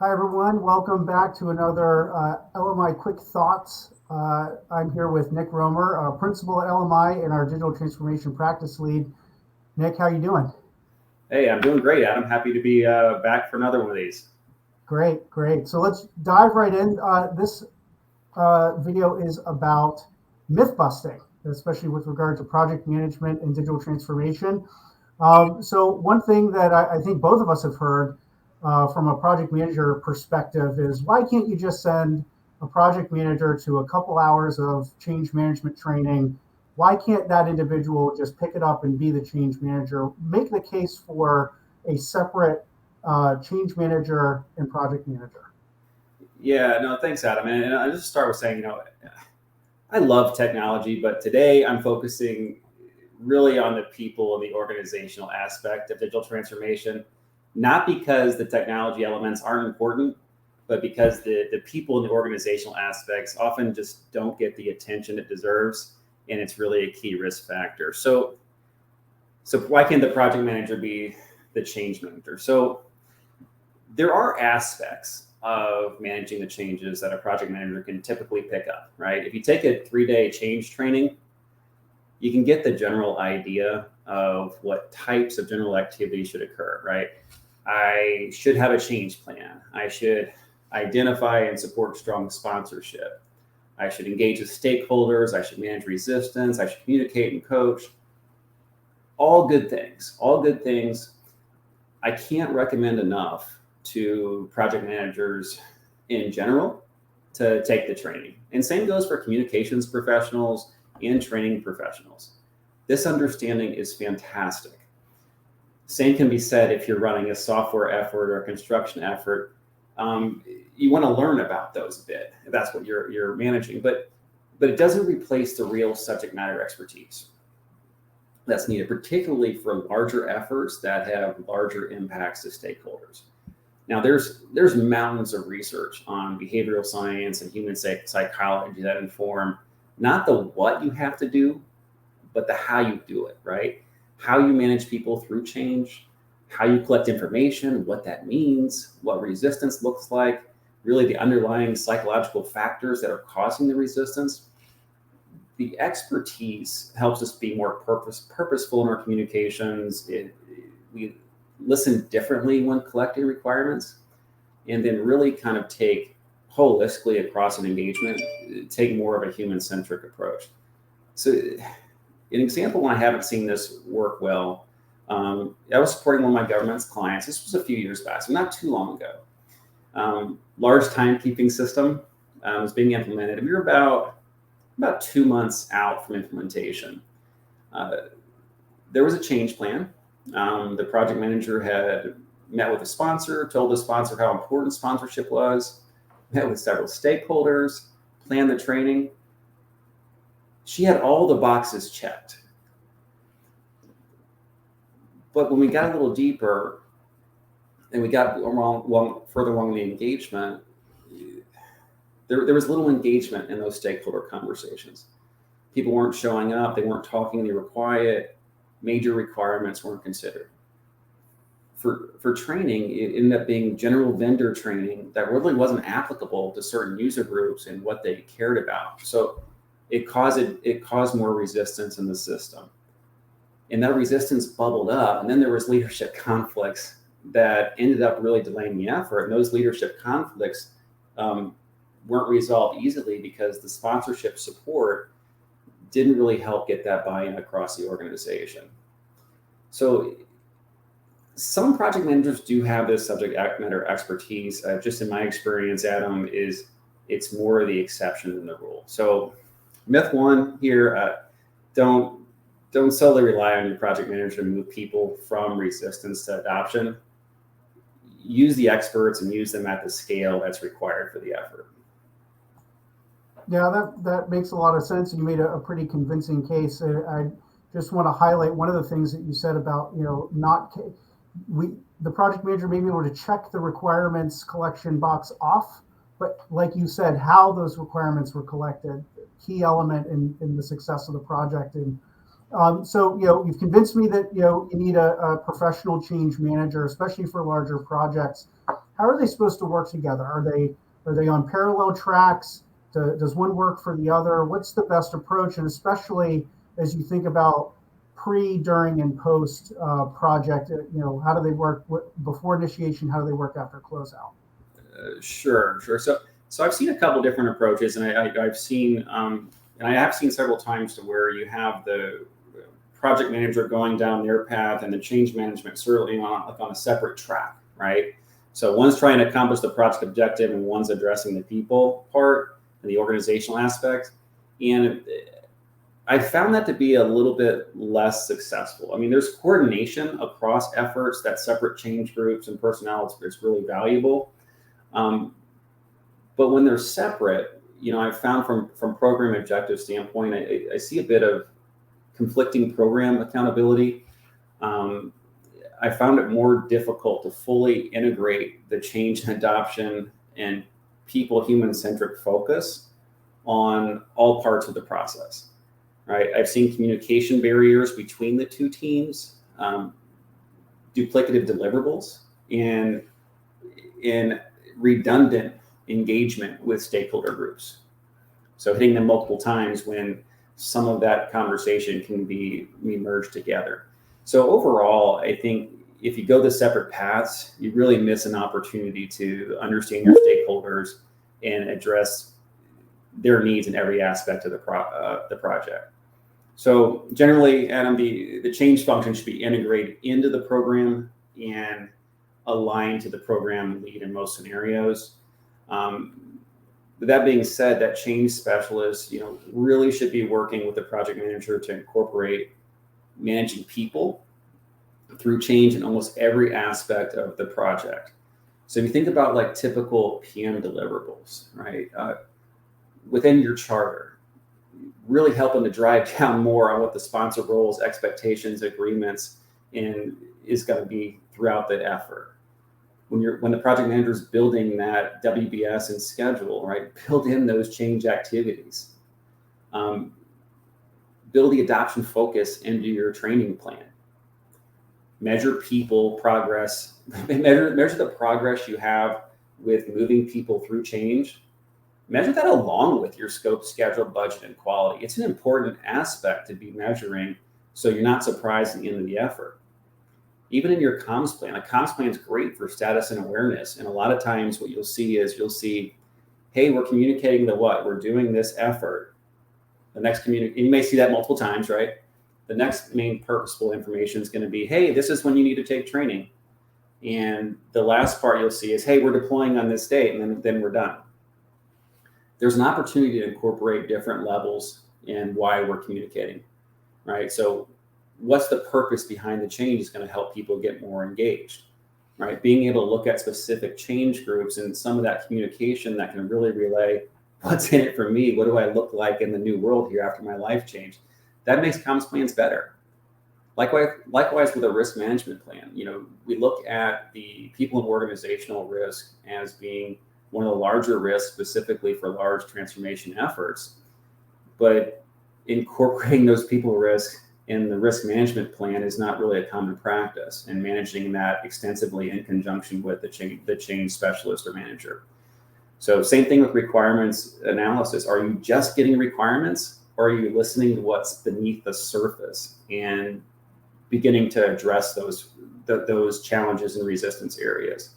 Hi, everyone. Welcome back to another LMI Quick Thoughts. I'm here with Nick Roemer, Principal at LMI and our Digital Transformation Practice Lead. Nick, how you doing? Hey, I'm doing great, Adam. Happy to be back for another one of these. Great, great. So let's dive right in. This video is about myth busting, especially with regard to project management and digital transformation. So one thing that I think both of us have heard from a project manager perspective is why can't you just send a project manager to a couple hours of change management training? Why can't that individual just pick it up and be the change manager? Make the case for a separate change manager and project manager. Yeah, no, thanks, Adam. And I'll just start with saying, I love technology, but today I'm focusing really on the people and the organizational aspect of digital transformation, not because the technology elements aren't important, but because the people and the organizational aspects often just don't get the attention it deserves, and it's really a key risk factor. So why can't the project manager be the change manager? So there are aspects of managing the changes that a project manager can typically pick up, right? If you take a 3-day change training, you can get the general idea of what types of general activities should occur, right? I should have a change plan. I should identify and support strong sponsorship. I should engage with stakeholders. I should manage resistance. I should communicate and coach. All good things, all good things. I can't recommend enough to project managers in general to take the training. And same goes for communications professionals and training professionals. This understanding is fantastic. Same can be said if you're running a software effort or a construction effort. You want to learn about those a bit. If that's what you're managing, but it doesn't replace the real subject matter expertise that's needed, particularly for larger efforts that have larger impacts to stakeholders. Now, there's mountains of research on behavioral science and human psychology that inform not the what you have to do, but the how you do it, right? How you manage people through change, how you collect information, what that means, what resistance looks like, really the underlying psychological factors that are causing the resistance. The expertise helps us be more purposeful in our communications. We listen differently when collecting requirements, and then really kind of take holistically across an engagement, take more of a human-centric approach. So an example when I haven't seen this work well, I was supporting one of my government's clients. This was a few years back, so not too long ago. Large timekeeping system was being implemented, and we were about 2 months out from implementation. There was a change plan. The project manager had met with the sponsor, told the sponsor how important sponsorship was, met with several stakeholders, planned the training. She had all the boxes checked. But when we got a little deeper and we got further along the engagement, there was little engagement in those stakeholder conversations. People weren't showing up, they weren't talking, they were quiet, major requirements weren't considered. For training, it ended up being general vendor training that really wasn't applicable to certain user groups and what they cared about. So it caused more resistance in the system. And that resistance bubbled up, and then there was leadership conflicts that ended up really delaying the effort. And those leadership conflicts weren't resolved easily because the sponsorship support didn't really help get that buy-in across the organization. So some project managers do have this subject matter expertise. Just in my experience, Adam, it's more the exception than the rule. So myth one here, don't solely rely on your project manager to move people from resistance to adoption. Use the experts and use them at the scale that's required for the effort. Yeah, that makes a lot of sense. You made a pretty convincing case. I just want to highlight one of the things that you said about the project manager may be able to check the requirements collection box off, but like you said, how those requirements were collected, key element in the success of the project. And so you've convinced me that you need a professional change manager, especially for larger projects. how are they supposed to work together? Are they on parallel tracks? Does one work for the other? What's the best approach? And especially as you think about pre, during, and post project, how do they work before initiation? How do they work after closeout? Sure. So I've seen a couple different approaches, and I've seen, and I have seen several times to where you have the project manager going down their path and the change management certainly on a separate track, right? So one's trying to accomplish the project objective and one's addressing the people part and the organizational aspect. And I found that to be a little bit less successful. I mean, there's coordination across efforts that separate change groups and personnel is really valuable. But when they're separate, I've found from program objective standpoint, I see a bit of conflicting program accountability. I found it more difficult to fully integrate the change and adoption and people human-centric focus on all parts of the process, right? I've seen communication barriers between the two teams, duplicative deliverables, and redundant engagement with stakeholder groups. So hitting them multiple times when some of that conversation can be merged together. So overall, I think if you go the separate paths, you really miss an opportunity to understand your stakeholders and address their needs in every aspect of the project. So generally, Adam, the change function should be integrated into the program and aligned to the program lead in most scenarios. With that being said, that change specialist, really should be working with the project manager to incorporate managing people through change in almost every aspect of the project. So if you think about like typical PM deliverables, right? Within your charter, really helping to drive down more on what the sponsor roles, expectations, agreements, and is going to be throughout the effort. When the project manager is building that WBS and schedule, right? Build in those change activities. Build the adoption focus into your training plan. Measure people progress. Measure the progress you have with moving people through change. Measure that along with your scope, schedule, budget, and quality. It's an important aspect to be measuring so you're not surprised at the end of the effort. Even in your comms plan, a comms plan is great for status and awareness. And a lot of times what you'll see, hey, we're communicating the what? We're doing this effort. The next you may see that multiple times, right? The next main purposeful information is going to be, hey, this is when you need to take training. And the last part you'll see is, hey, we're deploying on this date, and then we're done. There's an opportunity to incorporate different levels in why we're communicating, right? So what's the purpose behind the change is going to help people get more engaged, right? Being able to look at specific change groups and some of that communication that can really relay what's in it for me. What do I look like in the new world here after my life change? That makes comms plans better. Likewise with a risk management plan, we look at the people and organizational risk as being one of the larger risks specifically for large transformation efforts, but incorporating those people risks in the risk management plan is not really a common practice, and managing that extensively in conjunction with the change specialist or manager. So same thing with requirements analysis. Are you just getting requirements, or are you listening to what's beneath the surface and beginning to address those challenges and resistance areas?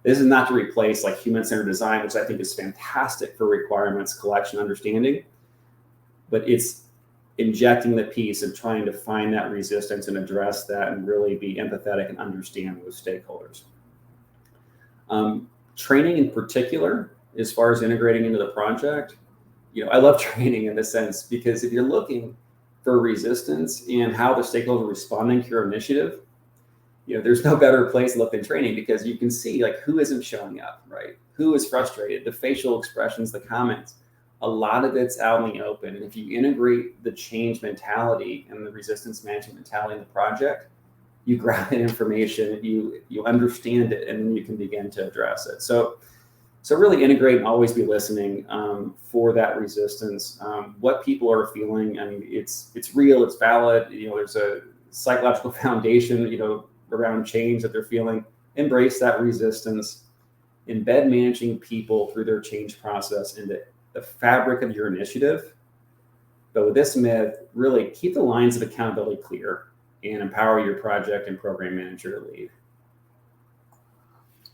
This is not to replace like human-centered design, which I think is fantastic for requirements collection understanding, but it's injecting the piece and trying to find that resistance and address that and really be empathetic and understand those stakeholders. Training in particular, as far as integrating into the project, I love training in this sense, because if you're looking for resistance and how the stakeholder is responding to your initiative, there's no better place to look than training, because you can see like who isn't showing up, right? Who is frustrated, the facial expressions, the comments. A lot of it's out in the open. And if you integrate the change mentality and the resistance management mentality in the project, you grab that information, you understand it, and then you can begin to address it. So really integrate and always be listening for that resistance, what people are feeling. I mean, it's real, it's valid. There's a psychological foundation, around change that they're feeling. Embrace that resistance. embed managing people through their change process into the fabric of your initiative. But with this myth, really keep the lines of accountability clear and empower your project and program manager to lead.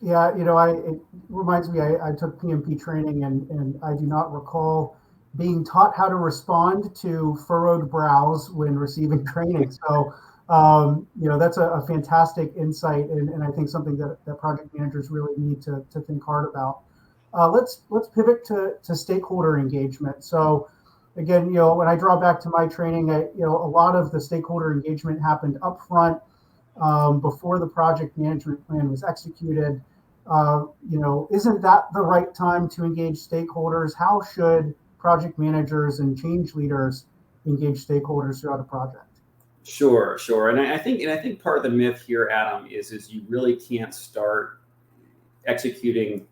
Yeah, it reminds me, I took PMP training, and I do not recall being taught how to respond to furrowed brows when receiving training. So, that's a fantastic insight, and I think something that project managers really need to think hard about. Let's pivot to stakeholder engagement. So, again, when I draw back to my training, a lot of the stakeholder engagement happened upfront, before the project management plan was executed. Isn't that the right time to engage stakeholders? How should project managers and change leaders engage stakeholders throughout a project? Sure. And I think part of the myth here, Adam, is you really can't start executing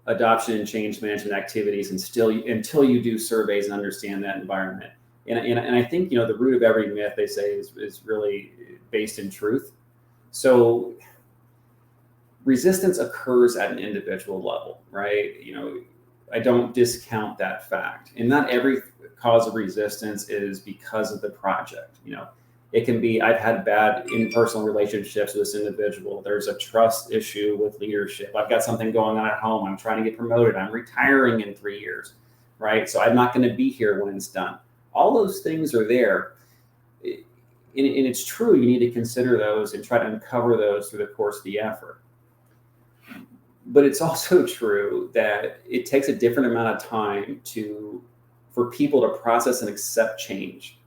adoption and change management activities until you do surveys and understand that environment. And I think the root of every myth, they say, is really based in truth. So resistance occurs at an individual level, right? I don't discount that fact. And not every cause of resistance is because of the project. It can be, I've had bad interpersonal relationships with this individual. There's a trust issue with leadership. I've got something going on at home. I'm trying to get promoted. I'm retiring in 3 years, right? So I'm not going to be here when it's done. All those things are there. And it's true, you need to consider those and try to uncover those through the course of the effort. But it's also true that it takes a different amount of time for people to process and accept change.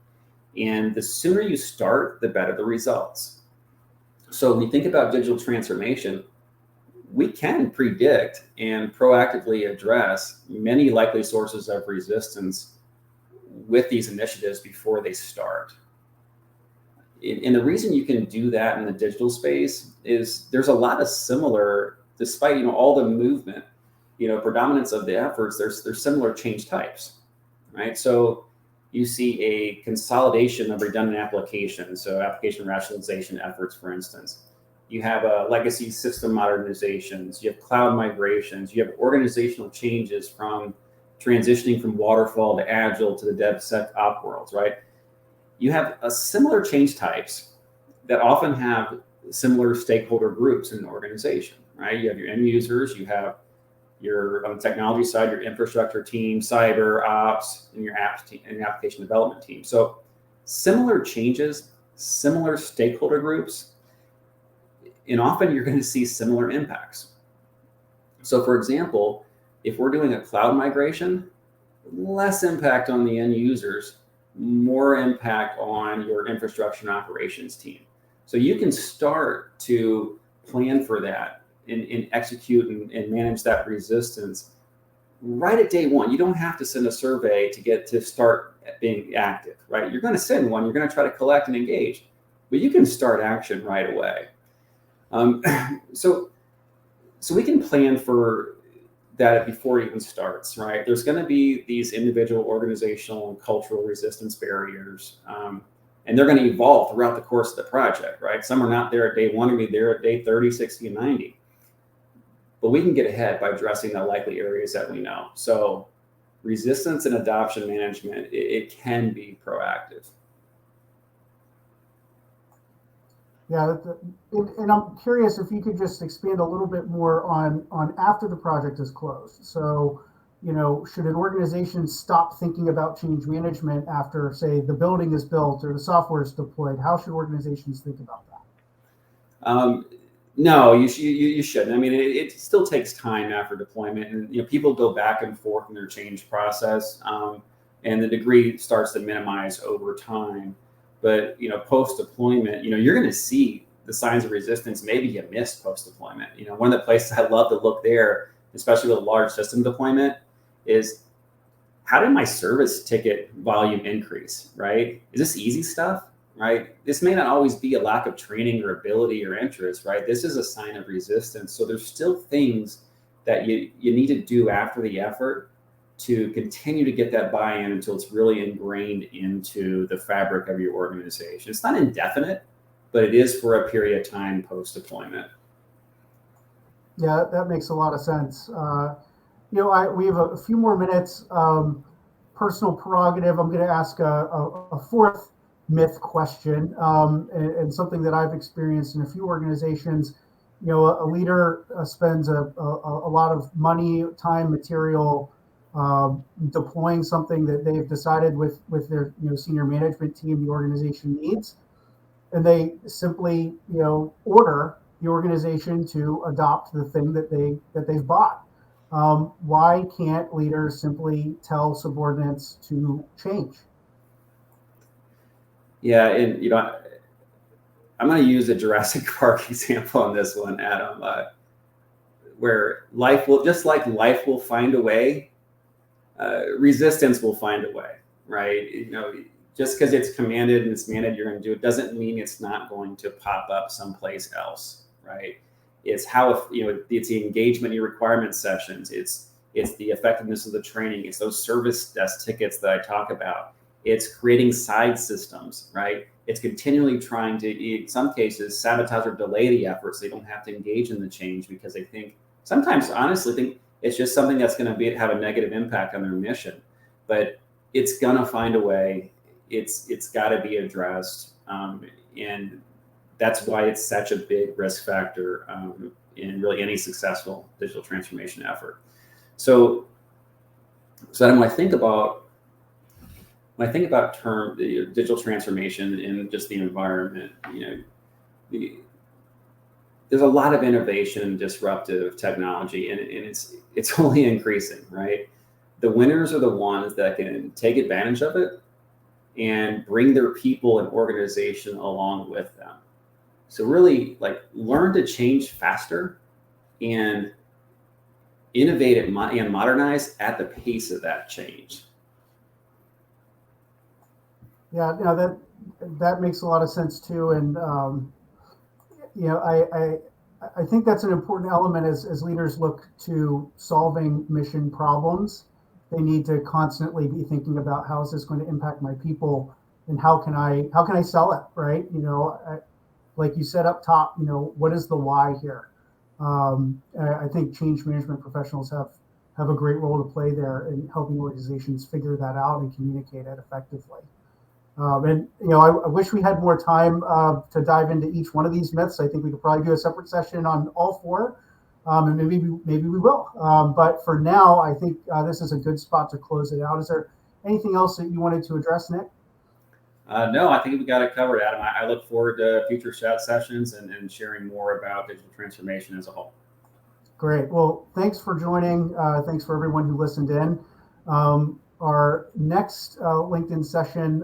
And the sooner you start, the better the results. So when you think about digital transformation, we can predict and proactively address many likely sources of resistance with these initiatives before they start. And the reason you can do that in the digital space is there's a lot of similar, despite all the movement, predominance of the efforts, there's similar change types, right? So you see a consolidation of redundant applications, so application rationalization efforts, for instance. You have legacy system modernizations, you have cloud migrations, you have organizational changes from transitioning from waterfall to agile to the DevSecOps worlds, right? You have a similar change types that often have similar stakeholder groups in an organization, right? You have your end users, you have your, on the technology side, your infrastructure team, cyber ops, and your apps team, and your application development team. So similar changes, similar stakeholder groups, and often you're going to see similar impacts. So for example, if we're doing a cloud migration, less impact on the end users, more impact on your infrastructure and operations team. So you can start to plan for that and execute and manage that resistance right at day one. You don't have to send a survey to get to start being active, right? You're going to send one, you're going to try to collect and engage, but you can start action right away. So we can plan for that before it even starts, right? There's going to be these individual organizational and cultural resistance barriers, and they're going to evolve throughout the course of the project, right? Some are not there at day one, or be there at day 30, 60, and 90. But we can get ahead by addressing the likely areas that we know. So resistance and adoption management, it can be proactive. Yeah, and I'm curious if you could just expand a little bit more on after the project is closed. So, should an organization stop thinking about change management after, say, the building is built or the software is deployed? How should organizations think about that? No, you shouldn't. I mean, it still takes time after deployment, and people go back and forth in their change process, and the degree starts to minimize over time. But post deployment, you're going to see the signs of resistance. Maybe you missed post deployment. One of the places I love to look there, especially with a large system deployment, is how did my service ticket volume increase? Right? Is this easy stuff? Right? This may not always be a lack of training or ability or interest, right? This is a sign of resistance. So there's still things that you need to do after the effort to continue to get that buy-in until it's really ingrained into the fabric of your organization. It's not indefinite, but it is for a period of time post-deployment. Yeah, that makes a lot of sense. We have a few more minutes. Personal prerogative. I'm going to ask a fourth myth question, and something that I've experienced in a few organizations. A leader spends a lot of money, time, material deploying something that they've decided with their senior management team the organization needs, and they simply order the organization to adopt the thing that they've bought. Why can't leaders simply tell subordinates to change? Yeah, and I'm going to use a Jurassic Park example on this one, Adam, where life will, just like life will find a way, resistance will find a way, right? Just because it's commanded and it's mandated you're going to do it doesn't mean it's not going to pop up someplace else, right? It's how, it's the engagement in your requirement sessions. It's the effectiveness of the training. It's those service desk tickets that I talk about. It's creating side systems, right? It's continually trying to, in some cases, sabotage or delay the efforts. They don't have to engage in the change because they think, sometimes honestly think it's just something that's going to have a negative impact on their mission. But it's going to find a way. It's got to be addressed. And that's why it's such a big risk factor in really any successful digital transformation effort. So then when I think about digital transformation in just the environment, there's a lot of innovation and disruptive technology, and it's only increasing, right? The winners are the ones that can take advantage of it and bring their people and organization along with them. So really, learn to change faster and innovate and modernize at the pace of that change. Yeah, that makes a lot of sense too, and I think that's an important element as leaders look to solving mission problems. They need to constantly be thinking about how is this going to impact my people, and how can I sell it, right? Like you said up top, what is the why here? I think change management professionals have a great role to play there in helping organizations figure that out and communicate it effectively. I wish we had more time to dive into each one of these myths. I think we could probably do a separate session on all four, and maybe we will. But for now, I think this is a good spot to close it out. Is there anything else that you wanted to address, Nick? No, I think we got it covered, Adam. I look forward to future chat sessions and sharing more about digital transformation as a whole. Great. Well, thanks for joining. Thanks for everyone who listened in. Our next LinkedIn session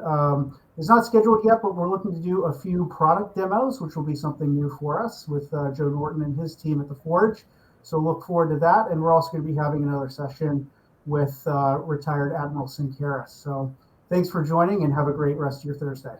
is not scheduled yet, but we're looking to do a few product demos, which will be something new for us with Joe Norton and his team at the Forge. So look forward to that. And we're also going to be having another session with retired Admiral Sincaris. So thanks for joining and have a great rest of your Thursday.